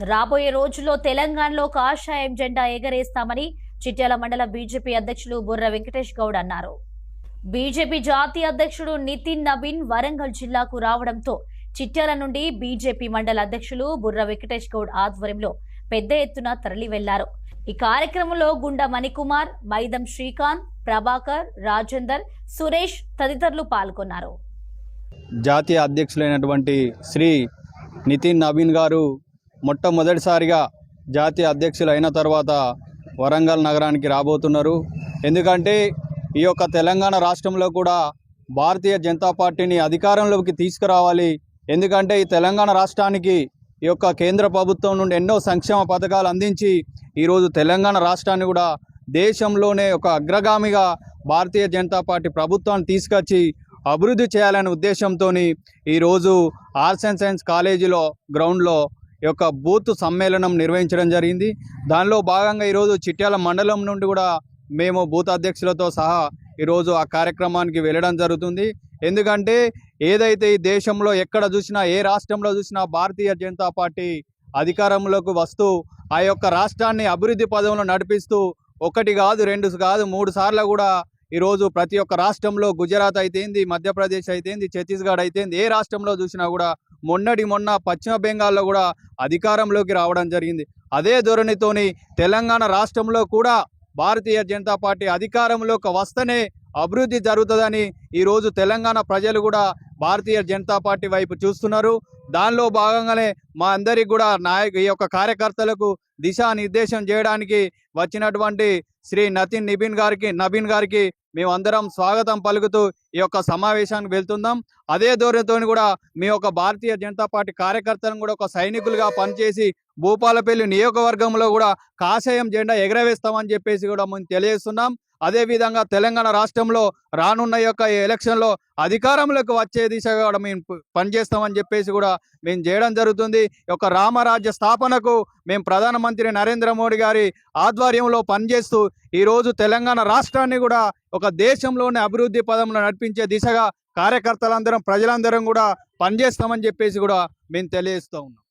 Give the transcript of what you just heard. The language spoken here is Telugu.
రాబోయే రోజుల్లో తెలంగాణలో కాషాయం జెండా ఎగరేస్తామని చిట్యాల మండల బీజేపీ అధ్యక్షులు బుర్ర వెంకటేష్ గౌడ్ అన్నారు. బీజేపీ జాతీయ అధ్యక్షుడు నితిన్ నవీన్ వరంగల్ జిల్లాకు రావడంతో చిట్యాల నుండి బీజేపీ మండల అధ్యక్షులు బుర్ర వెంకటేష్ గౌడ్ ఆధ్వర్యంలో పెద్ద ఎత్తున తరలి వెళ్లారు. ఈ కార్యక్రమంలో గుండా మణికుమార్, మైదం శ్రీకాంత్, ప్రభాకర్, రాజేందర్, సురేష్ తదితరులు పాల్గొన్నారు. జాతీయ అధ్యక్షులైనటువంటి శ్రీ నితిన్ నవీన్ గారు మొట్టమొదటిసారిగా జాతీయ అధ్యక్షులు అయిన తర్వాత వరంగల్ నగరానికి రాబోతున్నారు. ఎందుకంటే ఈ యొక్క తెలంగాణ రాష్ట్రంలో కూడా భారతీయ జనతా పార్టీని అధికారంలోకి తీసుకురావాలి. ఎందుకంటే ఈ తెలంగాణ రాష్ట్రానికి ఈ యొక్క కేంద్ర ప్రభుత్వం నుండి ఎన్నో సంక్షేమ పథకాలు అందించి ఈరోజు తెలంగాణ రాష్ట్రాన్ని కూడా దేశంలోనే ఒక అగ్రగామిగా భారతీయ జనతా పార్టీ ప్రభుత్వాన్ని తీసుకొచ్చి అభివృద్ధి చేయాలనే ఉద్దేశంతో ఈరోజు ఆర్ట్స్ అండ్ సైన్స్ కాలేజీలో గ్రౌండ్లో ఈ యొక్క బూత్ సమ్మేళనం నిర్వహించడం జరిగింది. దానిలో భాగంగా ఈరోజు చిట్యాల మండలం నుండి కూడా మేము బూత్ అధ్యక్షులతో సహా ఈరోజు ఆ కార్యక్రమానికి వెళ్ళడం జరుగుతుంది. ఎందుకంటే ఏదైతే ఈ దేశంలో ఎక్కడ చూసినా, ఏ రాష్ట్రంలో చూసినా భారతీయ జనతా పార్టీ అధికారంలోకి వస్తూ ఆ యొక్క రాష్ట్రాన్ని అభివృద్ధి పదంలో నడిపిస్తూ ఒకటి కాదు, రెండు కాదు, 3 సార్లు కూడా ఈరోజు ప్రతి ఒక్క రాష్ట్రంలో గుజరాత్ అయితేంది, మధ్యప్రదేశ్ అయితేంది, ఛత్తీస్గఢ్ అయితేంది, ఏ రాష్ట్రంలో చూసినా కూడా మొన్న పశ్చిమ బెంగాల్లో కూడా అధికారంలోకి రావడం జరిగింది. అదే ధోరణితోని తెలంగాణ రాష్ట్రంలో కూడా భారతీయ జనతా పార్టీ అధికారంలోకి వస్తేనే అభివృద్ధి జరుగుతుందని ఈరోజు తెలంగాణ ప్రజలు కూడా భారతీయ జనతా పార్టీ వైపు చూస్తున్నారు. దానిలో భాగంగానే మా అందరికి కూడా ఈ యొక్క కార్యకర్తలకు దిశానిర్దేశం చేయడానికి వచ్చినటువంటి శ్రీ నవీన్ గారికి మేమందరం స్వాగతం పలుకుతూ ఈ యొక్క సమావేశానికి వెళ్తున్నాం. అదే ధోరణితో కూడా మీ యొక్క భారతీయ జనతా పార్టీ కార్యకర్తలను కూడా ఒక సైనికులుగా పనిచేసి భూపాలపల్లి నియోజకవర్గంలో కూడా కాషాయం జెండా ఎగరవేస్తామని చెప్పేసి కూడా మేము తెలియజేస్తున్నాం. అదేవిధంగా తెలంగాణ రాష్ట్రంలో రానున్న యొక్క ఎలక్షన్లో అధికారంలోకి వచ్చే దిశగా కూడా మేము పనిచేస్తామని చెప్పేసి కూడా మేము చేయడం జరుగుతుంది. ఈ యొక్క రామరాజ్య స్థాపనకు మేము ప్రధానమంత్రి నరేంద్ర మోడీ గారి ఆధ్వర్యంలో పనిచేస్తూ ఈరోజు తెలంగాణ రాష్ట్రాన్ని కూడా ఒక దేశంలోనే అభివృద్ధి పదంలో నడిపించే దిశగా కార్యకర్తలందరం, ప్రజలందరం కూడా పనిచేస్తామని చెప్పేసి కూడా మేము తెలియజేస్తూ ఉన్నాం.